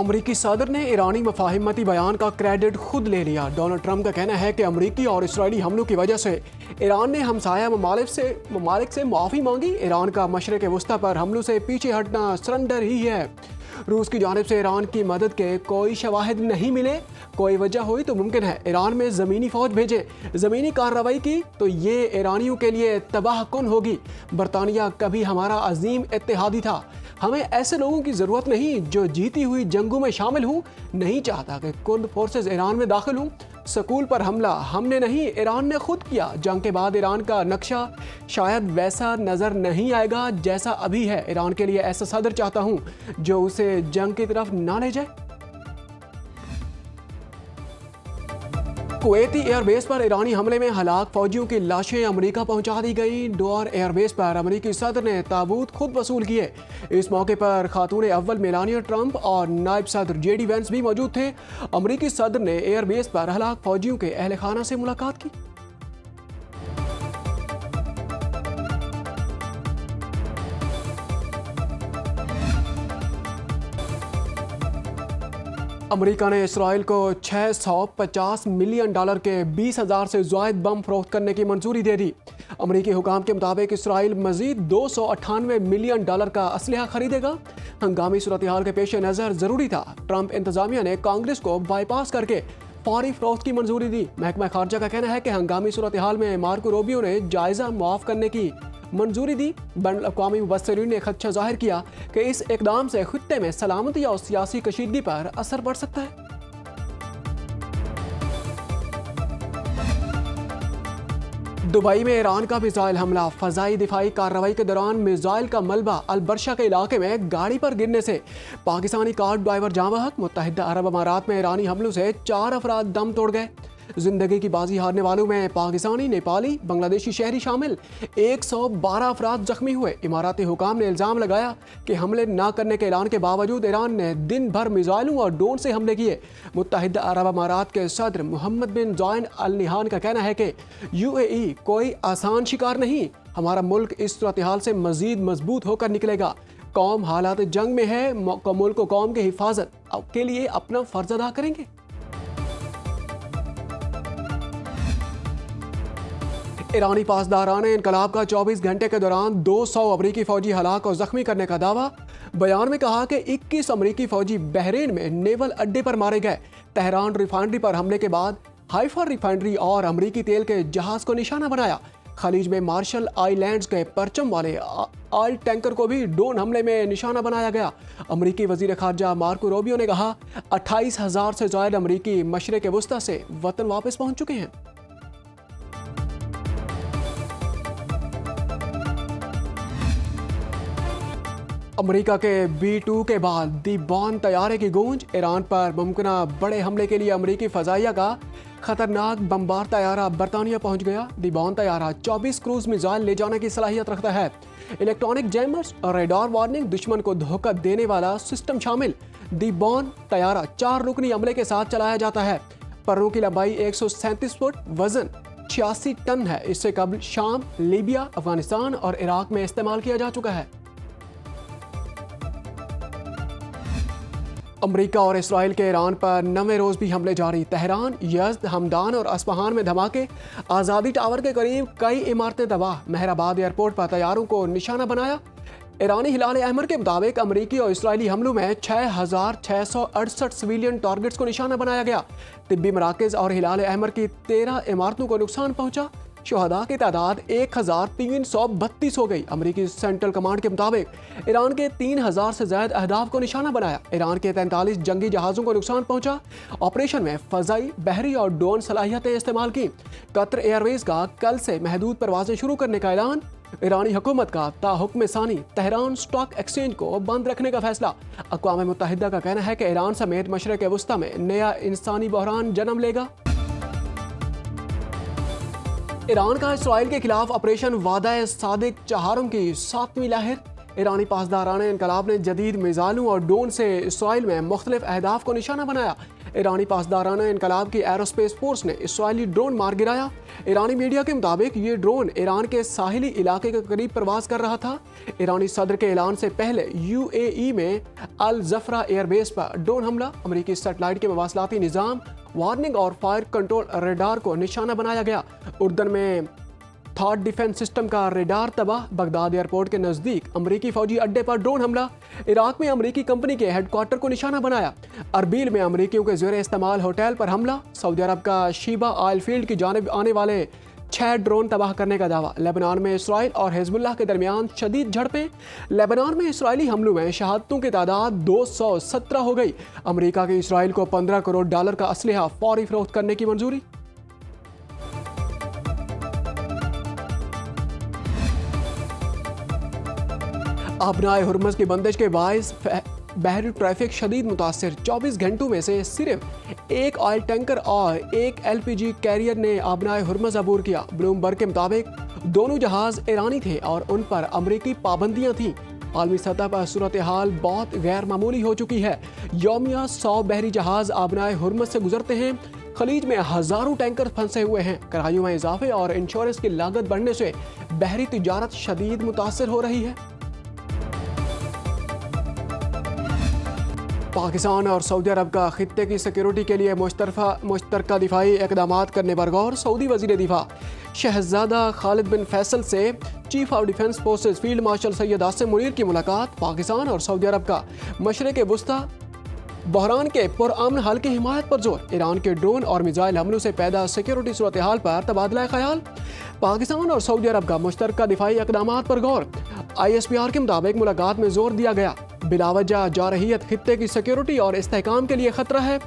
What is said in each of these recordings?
अमरीकी सदर ने ईरानी मफाहिमती बयान का क्रेडिट खुद ले लिया। डोनाल्ड ट्रंप का कहना है कि अमरीकी और इसराइली हमलों की वजह से ईरान ने हमसाया ममालिक से माफ़ी मांगी। ईरान का मशरिक़ वस्ता पर हमलों से पीछे हटना सरेंडर ही है। रूस की जानिब से ईरान की मदद के कोई शवाहिद नहीं मिले। कोई वजह हुई तो मुमकिन है ईरान में ज़मीनी फ़ौज भेजे। ज़मीनी कार्रवाई की तो ये ईरानियों के लिए तबाह कुन होगी। बरतानिया कभी हमारा अजीम इत्तेहादी था। हमें ऐसे लोगों की ज़रूरत नहीं जो जीती हुई जंगों में शामिल हूँ। नहीं चाहता कि कुर्द फोर्सेस ईरान में दाखिल हूँ। स्कूल पर हमला हमने नहीं, ईरान ने खुद किया। जंग के बाद ईरान का नक्शा शायद वैसा नज़र नहीं आएगा जैसा अभी है। ईरान के लिए ऐसा सदर चाहता हूँ जो उसे जंग की तरफ ना ले जाए। कुवैती एयरबेस पर ईरानी हमले में हलाक फौजियों की लाशें अमेरिका पहुंचा दी गई। डोर एयरबेस पर अमेरिकी सदर ने ताबूत खुद वसूल किए। इस मौके पर खातून अव्वल मेलानिया ट्रंप और नायब सदर जेडी वेंस भी मौजूद थे। अमेरिकी सदर ने एयरबेस पर हलाक फौजियों के अहल खाना से मुलाकात की। अमेरिका ने इसराइल को $650 मिलियन के 20,000 से ज़ायद बम फरोख्त करने की मंजूरी दे दी। अमेरिकी हुकाम के मुताबिक इसराइल मजीद $298 मिलियन का असलहा खरीदेगा। हंगामी सूरत हाल के पेश नज़र ज़रूरी था। ट्रंप इंतजामिया ने कांग्रेस को बाईपास करके फौरी फरोख्त की मंजूरी दी। महकमा खारजा का कहना है कि हंगामी सूरत हाल में मार्को रूबियो ने जायज़ा मुआफ़ करने की मंजूरी दी। बैनुल अक़वामी मुबस्सिरीन ने खदशा जाहिर किया कि इस इक़दाम से खित्ते में सलामती और सियासी कशीदगी पर असर पड़ सकता है। दुबई में ईरान का मिसाइल हमला। फ़ज़ाई दिफाई कार्रवाई के दौरान मिसाइल का मलबा अलबर्शा के इलाके में गाड़ी पर गिरने से पाकिस्तानी कार ड्राइवर जाँ बहक। मुत्तहिदा अरब अमारात में ईरानी हमलों से 4 अफराद दम तोड़ गए। जिंदगी की बाजी हारने वालों में पाकिस्तानी, नेपाली, बांग्लादेशी शहरी शामिल। 112 अफराद जख्मी हुए। इमाराती हुकाम ने इल्ज़ाम लगाया कि हमले न करने के ऐलान के बावजूद ईरान ने दिन भर मिसाइलों और ड्रोन से हमले किए। मुत्तहिदा अरब अमारात के सदर मोहम्मद बिन जायद अल नहयान का कहना है कि UAE कोई आसान शिकार नहीं। हमारा मुल्क इस सूरत हाल से मजीद मजबूत होकर निकलेगा। कौम हालात जंग में है। मुल्क को कौम की हिफाजत के लिए अपना फ़र्ज अदा करेंगे। ईरानी पासदारान इनकलाब का 24 घंटे के दौरान 200 अमरीकी फौजी हलाक और जख्मी करने का दावा। बयान में कहा कि 21 अमरीकी फौजी बहरीन में नेवल अड्डे पर मारे गए। तेहरान रिफाइनरी पर हमले के बाद हाइफा रिफाइनरी और अमरीकी तेल के जहाज को निशाना बनाया। खलीज में मार्शल आइलैंड्स के परचम वाले ऑयल टैंकर को भी ड्रोन हमले में निशाना बनाया गया। अमरीकी वजीर खारजा मार्को रूबियो ने कहा 28,000 से ज़ायद अमरीकी मशरिक़ वस्ता से वतन वापस पहुंच चुके हैं। अमेरिका के B-2 के बाद दी बॉर्न तैयारे की गूंज। ईरान पर मुमकिना बड़े हमले के लिए अमेरिकी फ़ज़ाइया का खतरनाक बमबार तैयारा बरतानिया पहुंच गया। दी बॉर्न तैयारा 24 क्रूज मिसाइल ले जाने की सलाहियत रखता है। इलेक्ट्रॉनिक जैमर्स और रेडार वार्निंग, दुश्मन को धोखा देने वाला सिस्टम शामिल। दी बॉर्न तैयारा 4 रुकनी अमले के साथ चलाया जाता है। परों की लंबाई 137 फुट, वजन 86 टन है। इससे कबल शाम, लीबिया, अफगानिस्तान और इराक में इस्तेमाल किया जा चुका है। अमेरिका और इसराइल के ईरान पर 9वें रोज़ भी हमले जारी। तेहरान, यज़द, हमदान और अस्फहान में धमाके। आज़ादी टावर के करीब कई इमारतें तबाह। मेहराबाद एयरपोर्ट पर तैयारों को निशाना बनाया। ईरानी हिलाल अहमर के मुताबिक अमरीकी और इसराइली हमलों में 6,668 सिविलियन टारगेट्स को निशाना बनाया गया। तिब्बी मराकज़ और हिलाल अहमर की 13 इमारतों को नुकसान पहुंचा। शहदा की तादाद 1,332 हो गई। अमरीकी सेंट्रल कमांड के मुताबिक ईरान के 3,000 से ज़ायद अहदाफ को निशाना बनाया। ईरान के 43 जंगी जहाज़ों को नुकसान पहुंचा। ऑपरेशन में फ़ज़ाई, बहरी और ड्रोन सलाहियतें इस्तेमाल की। कतर एयरवेज का कल से महदूद परवाजें शुरू करने का ऐलान। ईरानी हुकूमत का ताहुक्म सानी तेहरान स्टॉक एक्सचेंज को बंद रखने का फैसला। अक़वाम मुत्तहिदा का कहना है कि ईरान समेत मशरिक़ वस्ता में नया इंसानी बहरान जन्म लेगा। ईरान का इसराइल के खिलाफ ऑपरेशन वादा सादिक चहारम की 7वीं लहर। ईरानी पासदारान इनकलाब ने जदीद मिसाइलों और ड्रोन से इसराइल में मुख्तलिफ अहदाफ को निशाना बनाया। ईरानी पासदाराना इनकलाब की एरोस्पेस फोर्स ने इसराइली ड्रोन मार गिराया। ईरानी मीडिया के मुताबिक ये ड्रोन ईरान के साहिली इलाके के करीब प्रवास कर रहा था। ईरानी सदर के ऐलान से पहले यूएई में अल जफरा एयरबेस पर ड्रोन हमला, अमेरिकी सैटेलाइट के मवासलाती निज़ाम, वार्निंग और फायर कंट्रोल रेडार को निशाना बनाया गया। उर्दन में थॉट डिफेंस सिस्टम का रेडार तबाह, बगदाद एयरपोर्ट के नज़दीक अमेरिकी फौजी अड्डे पर ड्रोन हमला, इराक में अमेरिकी कंपनी के हेडक्वार्टर को निशाना बनाया। अरबील में अमेरिकियों के ज़ेर इस्तेमाल होटल पर हमला, सऊदी अरब का शीबा ऑयल फील्ड की जानिब आने वाले 6 ड्रोन तबाह करने का दावा। लेबनान में इसराइल और हिजबुल्लाह के दरमियान शदीद झड़पें, लेबनान में इसराइली हमलों में शहादतों की तादाद 217 हो गई। अमेरिका की इसराइल को $15 करोड़ का असलहा फौरी फरोख्त करने की मंजूरी। आबनाए हुर्मुज़ की बंदिश के बायस बहरी ट्रैफिक शदीद मुतासिर। 24 घंटों में से सिर्फ एक ऑयल टैंकर और एक LPG कैरियर ने आबनाए हुर्मुज़ अबूर किया। ब्लूमबर्ग के मुताबिक दोनों जहाज ईरानी थे और उन पर अमरीकी पाबंदियां थीं। आलमी सतह पर सूरत हाल बहुत गैर मामूली हो चुकी है। यौमिया 100 बहरी जहाज आबनाए हुर्मुज़ से गुजरते हैं। खलीज में हजारों टैंकर फंसे हुए हैं। किरायों में इजाफे और इंश्योरेंस की लागत बढ़ने से बहरी तिजारत शदीद मुतासिर हो रही है। पाकिस्तान और सऊदी अरब का खित्ते की सिक्योरिटी के लिए मुश्तरका दिफाई इक़दामात करने पर गौर। सऊदी वज़ीर दिफा शहजादा खालिद बिन फैसल से chief of defence forces field marshal Syed Asim Munir की मुलाकात। पाकिस्तान और सऊदी अरब का मशरिक़ वुस्ता बहरान के पुरअमन हल की हिमायत पर जोर। ईरान के ड्रोन और मिसाइल हमलों से पैदा सिक्योरिटी सूरत हाल पर तबादला ख्याल। पाकिस्तान और सऊदी अरब का मुश्तरका दिफाई इक़दामात पर गौर। ISPR के मुताबिक मुलाकात में जोर दिया गया बिलावजह जारहियत खित्ते की सिक्योरिटी और इस्तेहकाम के लिए खतरा है।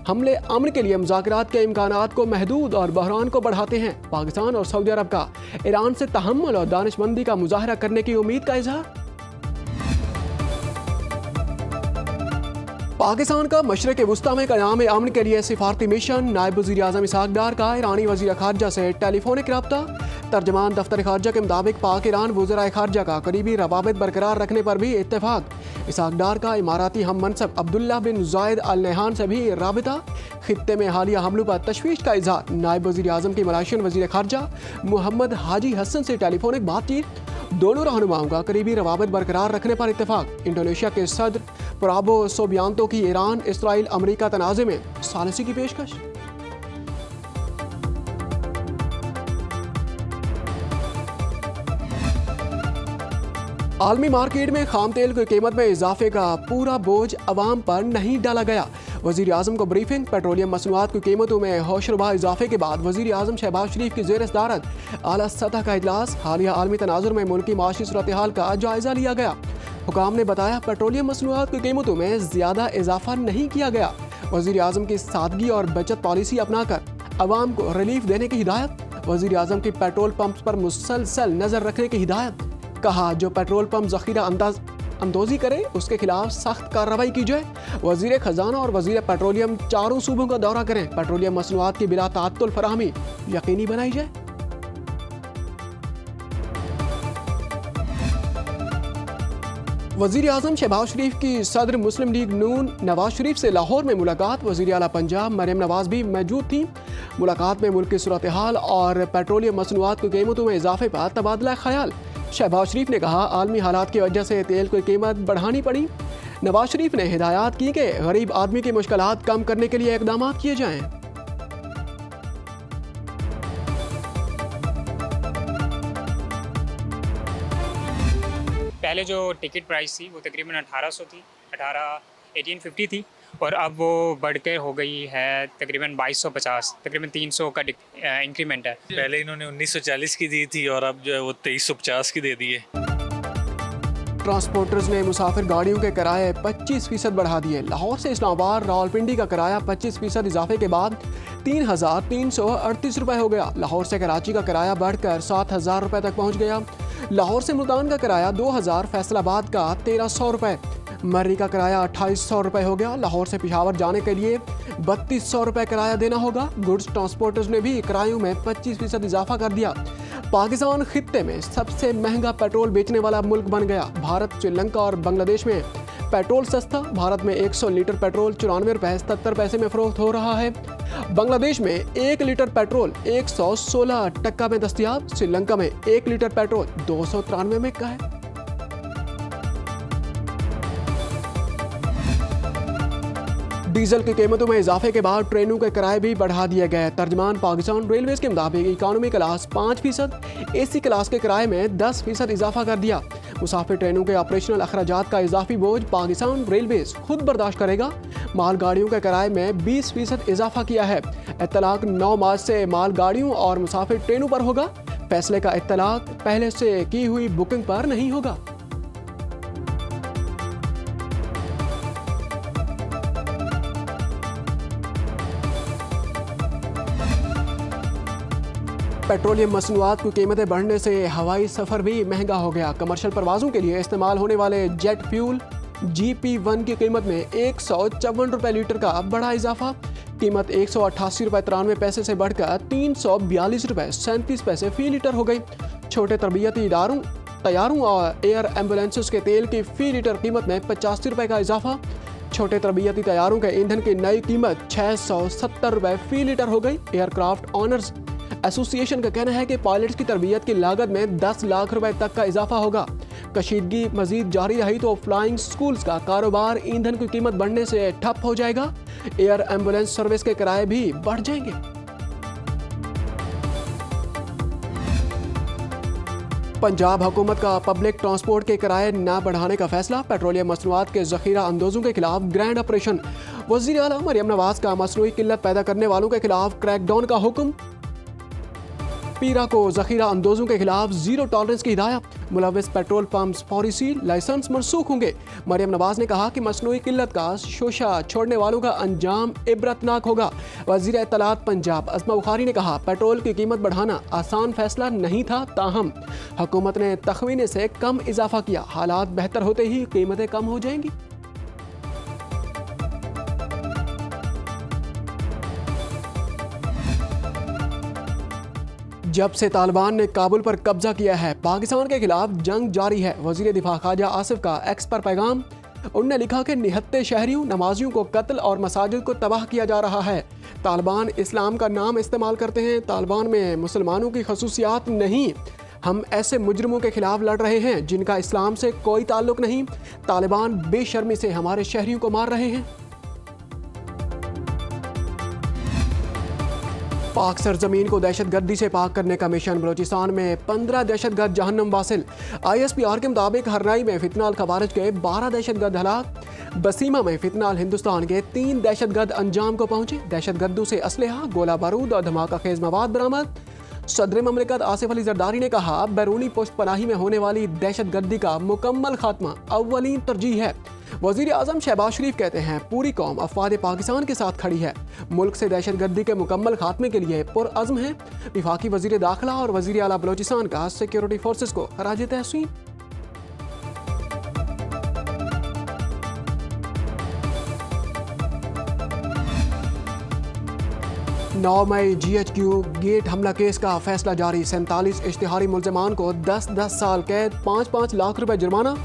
हमले अमन के लिए मुज़ाकरात के इम्कानात को महदूद और बहरान को बढ़ाते हैं। पाकिस्तान और सऊदी अरब का ईरान से तहम्मुल और दानिशमंदी का मुजाहरा करने की उम्मीद का इजहार। पाकिस्तान का मशरिक़ वुस्ता में क़याम अमन के लिए सिफारती मिशन। नायब वज़ीर आज़म इसहाक़ डार का ईरानी वज़ीर ख़ारजा से टेलीफोनिक रब्ता। तर्जमान दफ्तर ख़ारजा के मुताबिक पाक ईरान वज़राए ख़ारजा का करीबी रवाबित बरकरार रखने पर भी इत्तेफाक। इसहाक़ डार का इमाराती हम मनसब अब्दुल्ला बिन ज़ायद अल नहयान से भी राबिता। खित्ते में हालिया हमलों पर तशवीश का इजहार। नायब वज़ीर आज़म की मलाशियन वज़ीर ख़ारजा मोहम्मद हाजी हसन से टेलीफोनिक बातचीत। दोनों रहनुमाओं का करीबी रवाबित बरकरार रखने पर इत्तेफाक। इंडोनेशिया के सदर प्राबो सोबियांतो की ईरान इसराइल अमरीका तनाज़े में सालिसी की पेशकश। आलमी मार्केट में खाम तेल की कीमत में इजाफे का पूरा बोझ अवाम पर नहीं डाला गया। वज़ीर आज़म को ब्रीफिंग। पेट्रोलियम मसनूआत की कीमतों में होशरुबा इजाफे के बाद वज़ीर आज़म शहबाज शरीफ की ज़ेर सदारत आला सतह का इजलास। हालिया आलमी तनाजुर में मुल्की माशी सूरत हाल का जायजा लिया गया। हुकाम ने बताया पेट्रोलियम मसनूआत की कीमतों में ज़्यादा इजाफा नहीं किया गया। वज़ीर आज़म की सादगी और बचत पॉलिसी अपनाकर अवाम को रिलीफ देने की हिदायत। वज़ीर आज़म की पेट्रोल पंप पर मुसलसल नज़र रखने की हिदायत। कहा जो पेट्रोल पंप ज़ख़ीरा अंदोज़ी करे उसके खिलाफ सख्त कार्रवाई की जाए। वज़ीर ख़जाना और वज़ीर पेट्रोलियम चारों सूबों का दौरा करें। पेट्रोलियम मसनूआत की बिला ताअत्तुल फराहमी यकीनी बनाई जाए। वज़ीर आज़म शहबाज शरीफ की सदर मुस्लिम लीग नून नवाज शरीफ से लाहौर में मुलाकात। वज़ीर आला पंजाब मरियम नवाज भी मौजूद थी। मुलाकात में मुल्क की सूरत हाल और पेट्रोलियम मसनूआत की कीमतों में इजाफे पर तबादला ख्याल। शहबाज शरीफ ने कहा आलमी हालात की वजह से तेल की कीमत बढ़ानी पड़ी। नवाज शरीफ ने हिदायत की कि गरीब आदमी की मुश्किलात कम करने के लिए इक़दाम किए जाएं। पहले जो टिकट प्राइस थी वो तकरीबन 1800 थी, 1850 थी और अब वो बढ़कर हो गई है तकरीबन 2250, तकरीबन 300 का इंक्रीमेंट है। पहले इन्होंने 1940 की दी थी और अब जो है वो 2350 की दे दी है। ट्रांसपोर्टर्स ने मुसाफिर गाड़ियों के किराए 25% बढ़ा दिए। लाहौर से इस्लामाबाद रावलपिंडी का किराया 25% इजाफे के बाद 3,338 रुपये हो गया। लाहौर से कराची का किराया बढ़कर 7,000 रुपये तक पहुँच गया। लाहौर से मुल्तान का किराया 2,000, फैसलाबाद का 1,300 रुपये, मर्री का किराया 2,800 रुपये हो गया। लाहौर से पेशावर जाने के लिए 3,200 रुपये किराया देना होगा। गुड्स ट्रांसपोर्टर्स ने भी किरायों में 25% इजाफा कर दिया। पाकिस्तान खित्ते में सबसे महंगा पेट्रोल बेचने वाला मुल्क बन गया। भारत, श्रीलंका और बांग्लादेश में पेट्रोल सस्ता, भारत में 100 लीटर पेट्रोल 94 रुपए 77 पैसे में फरोख्त हो रहा है। बांग्लादेश में 1 लीटर पेट्रोल 116 टका में दस्तयाब, श्रीलंका में 1 लीटर पेट्रोल 293 में का है। डीजल की कीमतों में इजाफे के बाद ट्रेनों के किराए भी बढ़ा दिए गए। तर्जमान पाकिस्तान रेलवेज के मुताबिक इकोनॉमी क्लास 5%, एसी क्लास के किराए में 10% इजाफा कर दिया। मुसाफिर ट्रेनों के ऑपरेशनल अखराजात का इजाफी बोझ पाकिस्तान रेलवेज खुद बर्दाश्त करेगा। मालगाड़ियों के किराए में 20% इजाफा किया है। इत्तलाक 9 मार्च से मालगाड़ियों और मुसाफिर ट्रेनों पर होगा। फैसले का इत्तलाक पहले से की हुई बुकिंग पर नहीं होगा। पेट्रोलियम मसनूआत की कीमतें बढ़ने से हवाई सफ़र भी महंगा हो गया। कमर्शियल परवाज़ों के लिए इस्तेमाल होने वाले जेट फ्यूल GP1 की कीमत में 154 रुपये लीटर का बड़ा इजाफा। कीमत 188 रुपये 93 पैसे से बढ़कर 342 रुपये 37 पैसे फी लीटर हो गई। छोटे तरबियती इदारों, तैयारों और एयर एम्बुलेंसेस के तेल की फी लीटर कीमत में 85 रुपये का इजाफा। छोटे तरबियती तैयारों के ईंधन की नई कीमत 670 रुपये फी लीटर हो गई। एयरक्राफ्ट ऑनर्स एसोसिएशन का कहना है कि पायलट्स की तरबियत की लागत में 10 लाख रुपए तक का इजाफा होगा। कशीदगी मजीद जारी रही तो फ्लाइंग स्कूल्स का कारोबार ईंधन की कीमत बढ़ने से ठप हो जाएगा। एयर एम्बुलेंस सर्विस के किराए भी बढ़ जाएंगे। पंजाब हुकूमत का पब्लिक ट्रांसपोर्ट के किराए न बढ़ाने का फैसला। पेट्रोलियम मसनूआत के जखीरा अंदोजों के खिलाफ ग्रैंड ऑपरेशन। वज़ीर आला मरियम नवाज का मसनूई किल्लत पैदा करने वालों के खिलाफ क्रैकडाउन का हुक्म। पीरा को जखीरा अंदोजों के खिलाफ जीरो टॉलरेंस की हिदायत। मुलविस पेट्रोल पंप्स फौरी सील, लाइसेंस मनसूख होंगे। मरियम नवाज ने कहा कि मसनूई किल्लत का शोशा छोड़ने वालों का अंजाम इबरतनाक होगा। वज़ीर इत्तलात पंजाब अस्मा बुखारी ने कहा, पेट्रोल की कीमत बढ़ाना आसान फैसला नहीं था, ताहम हुकूमत ने तखमीने से कम इजाफा किया। हालात बेहतर होते ही कीमतें कम हो जाएंगी। जब से तालिबान ने काबुल पर कब्जा किया है, पाकिस्तान के खिलाफ जंग जारी है। वज़ीर दिफा ख्वाजा आसिफ का एक्स पर पैगाम। उन्होंने लिखा कि निहत्ते शहरियों, नमाजियों को कत्ल और मसाजिद को तबाह किया जा रहा है। तालिबान इस्लाम का नाम इस्तेमाल करते हैं। तालिबान में मुसलमानों की खसूसियात नहीं। हम ऐसे मुजरिमों के खिलाफ लड़ रहे हैं जिनका इस्लाम से कोई ताल्लुक नहीं। तालिबान बेशर्मी से हमारे शहरियों को मार रहे हैं। पाक सरजमीन को दहशतगर्दी से पाक करने का मिशन। बलोचिस्तान में 15 दहशतगर्द जहन्नम वासिल। ISPR के मुताबिक हरनाई में फितनाल खवारिज के 12 दहशतगर्द हलाक। बसीमा में फितनाल हिंदुस्तान के 3 दहशतगर्द अंजाम को पहुंचे। दहशतगर्दों से असलहा, गोला बारूद और धमाका खेज मवाद बरामद। सदर ममलिकत आसिफ अली जरदारी ने कहा, बैरूनी पुश्त पनाही में होने वाली दहशतगर्दी का मुकम्मल खात्मा अव्वलीन तरजीह है। वज़ीर आज़म शहबाज शरीफ कहते हैं, पूरी कौम अफवाद पाकिस्तान के साथ खड़ी है। मुल्क से दहशतगर्दी के मुकम्मल खात्मे के लिए पुरअज़्म है। वफाकी वज़ीर दाखिला और वज़ीर आला बलोचिस्तान का सिक्योरिटी फोर्सेस को खराज तहसीन। 9 मई GHQ गेट हमला केस का फैसला जारी। 47 इश्तिहारी मुल्ज़मान को 10-10 साल कैद, 5-5 लाख रुपए जुर्माना।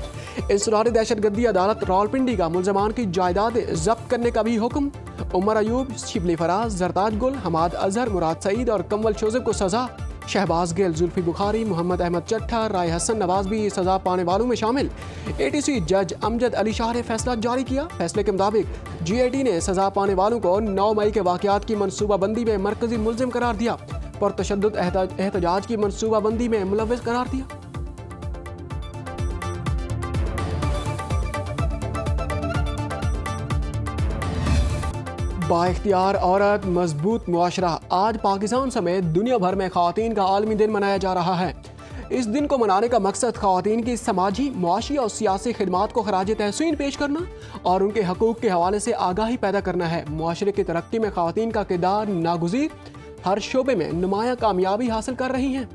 इंसरारी दहशतगर्दी अदालत रावलपिंडी का मुल्ज़मान की जायदाद जब्त करने का भी हुक्म। उमर अयूब, शिबली फराज, जरताज गुल, हमाद अजहर, मुराद सईद और कमल शोज़ेब को सज़ा। शहबाज गिल, जुल्फी बुखारी, मोहम्मद अहमद चट्ठा, राय हसन नवाज भी सज़ा पाने वालों में शामिल। ATC जज अमजद अली शाह ने फैसला जारी किया। फैसले के मुताबिक GAT ने सज़ा पाने वालों को 9 मई के वाक़यात की मनसूबाबंदी में मरकज़ी मुल्ज़िम करार दिया। पुरतशद्दुद एहतजाज की मनसूबाबंदी में मुलव्विस करार दिया। बाइख्तियार औरत मजबूत मुआशरा। आज पाकिस्तान समेत दुनिया भर में ख़वातीन का आलमी दिन मनाया जा रहा है। इस दिन को मनाने का मकसद ख़वातीन की समाजी, मुआशी और सियासी खिदमात को खराज तहसीन पेश करना और उनके हकूक़ के हवाले से आगाही पैदा करना है। मुआशरे की तरक्की में ख़वातीन का किरदार नागुज़ीर, हर शोबे में नुमाया कामयाबी हासिल कर रही हैं।